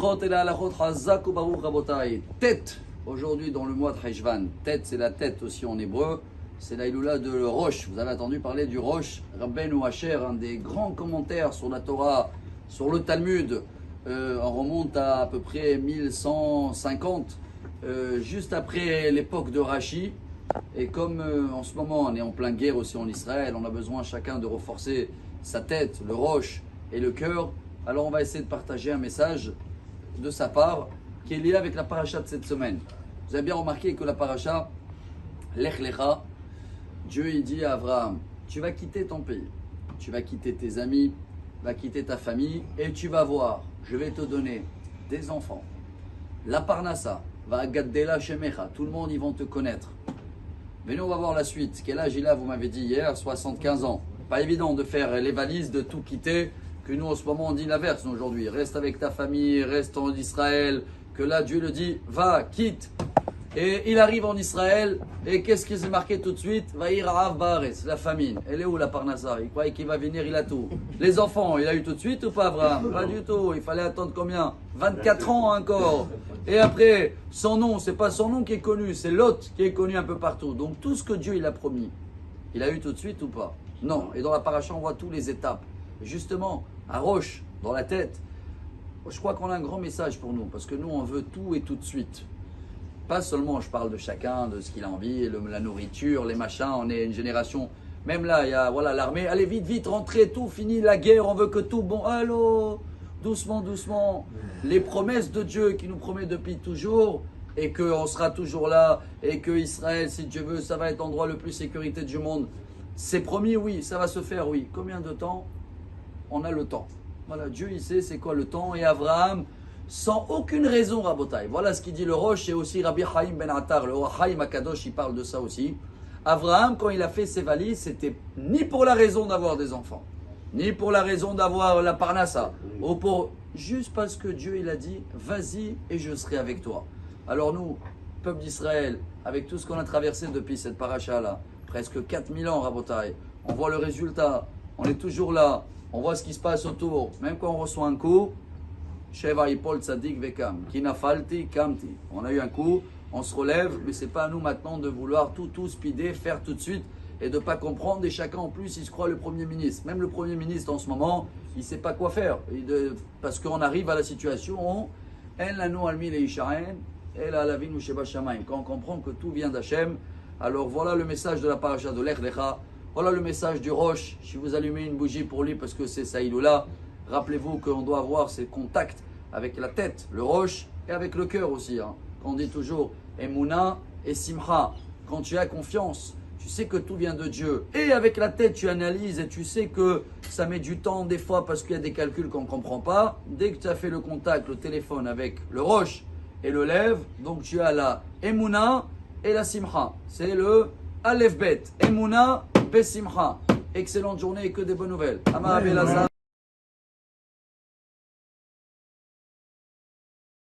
Sichot et la halachot chazak ou baruch rabotai. Tête, aujourd'hui dans le mois de Heshvan. Tête, c'est la tête aussi en hébreu. C'est la Iloula de Rosh. Vous avez entendu parler du Rosh. Rabbeinu Asher, un des grands commentaires sur la Torah, sur le Talmud. On remonte à peu près 1150, juste après l'époque de Rashi. Et comme en ce moment on est en pleine guerre aussi en Israël, on a besoin chacun de renforcer sa tête, le roche et le cœur. Alors on va essayer de partager un message de sa part qui est lié avec la paracha de cette semaine. Vous avez bien remarqué que la paracha, Lech Lecha, Dieu il dit à Abraham, tu vas quitter ton pays, tu vas quitter tes amis, tu vas quitter ta famille et tu vas voir, je vais te donner des enfants. La parnassa va gaddela shemecha, tout le monde ils vont te connaître. Mais nous on va voir la suite. Quel âge il a, vous m'avez dit hier, 75 ans. Pas évident de faire les valises, de tout quitter, que nous en ce moment on dit l'inverse aujourd'hui. Reste avec ta famille, reste en Israël, que là Dieu le dit, va, quitte. Et il arrive en Israël, et qu'est-ce qui s'est marqué tout de suite? Vaïr Arav Baaretz, la famine. Elle est où la parnassa? Il croyait qu'il va venir, il a tout. Les enfants, il a eu tout de suite ou pas Abraham? Pas du tout, il fallait attendre combien? 24 ans encore. Et après, son nom, c'est pas son nom qui est connu, c'est Lot qui est connu un peu partout. Donc tout ce que Dieu il a promis, il a eu tout de suite ou pas? Non. Et dans la paracha, on voit toutes les étapes. Et justement, à Roche, dans la tête, je crois qu'on a un grand message pour nous, parce que nous, on veut tout et tout de suite. Pas seulement, je parle de chacun, de ce qu'il a envie, la nourriture, les machins, on est une génération, même là, il y a voilà, l'armée, allez vite, vite, rentrez, tout, fini la guerre, on veut que tout, bon, allô, doucement, doucement. Les promesses de Dieu qui nous promet depuis toujours, et qu'on sera toujours là, et que Israël, si Dieu veut, ça va être l'endroit le plus sécurité du monde. C'est promis, oui, ça va se faire, oui. Combien de temps? On a le temps. Voilà, Dieu, il sait c'est quoi le temps, et Abraham, sans aucune raison, Rabotai. Voilà ce qu'il dit le Roche et aussi Rabbi Chaim Ben Attar, le Chaim Akadosh, il parle de ça aussi. Abraham, quand il a fait ses valises, c'était ni pour la raison d'avoir des enfants, ni pour la raison d'avoir la parnassa, ou pour juste parce que Dieu il a dit, vas-y et je serai avec toi. Alors nous, peuple d'Israël, avec tout ce qu'on a traversé depuis cette paracha-là, presque 4000 ans, Rabotai, on voit le résultat, on est toujours là, on voit ce qui se passe autour, même quand on reçoit un coup, Sheva Ipol Tzadik Vekam, Kinafalti Kamti. On a eu un coup, on se relève, mais c'est pas à nous maintenant de vouloir tout speeder, faire tout de suite et de pas comprendre. Et chacun en plus, il se croit le Premier ministre. Même le Premier ministre en ce moment, il sait pas quoi faire. Parce qu'on arrive à la situation, En lanu almi leisharen, el alavinu sheba shamayim. Quand on comprend que tout vient d'Hachem, alors voilà le message de la paracha de Lech Lecha. Voilà le message du Roche. Si vous allumez une bougie pour lui, parce que c'est Saïloula, rappelez-vous qu'on doit avoir ces contacts avec la tête, le roche et avec le cœur aussi. On dit toujours Emouna et Simcha. Quand tu as confiance, tu sais que tout vient de Dieu. Et avec la tête, tu analyses et tu sais que ça met du temps des fois parce qu'il y a des calculs qu'on ne comprend pas. Dès que tu as fait le contact, le téléphone avec le roche et le lève, donc tu as la Emouna et la Simcha. C'est le Aleph Bet. Emouna, Besimcha. Excellente journée et que des bonnes nouvelles. Amar Abelazar.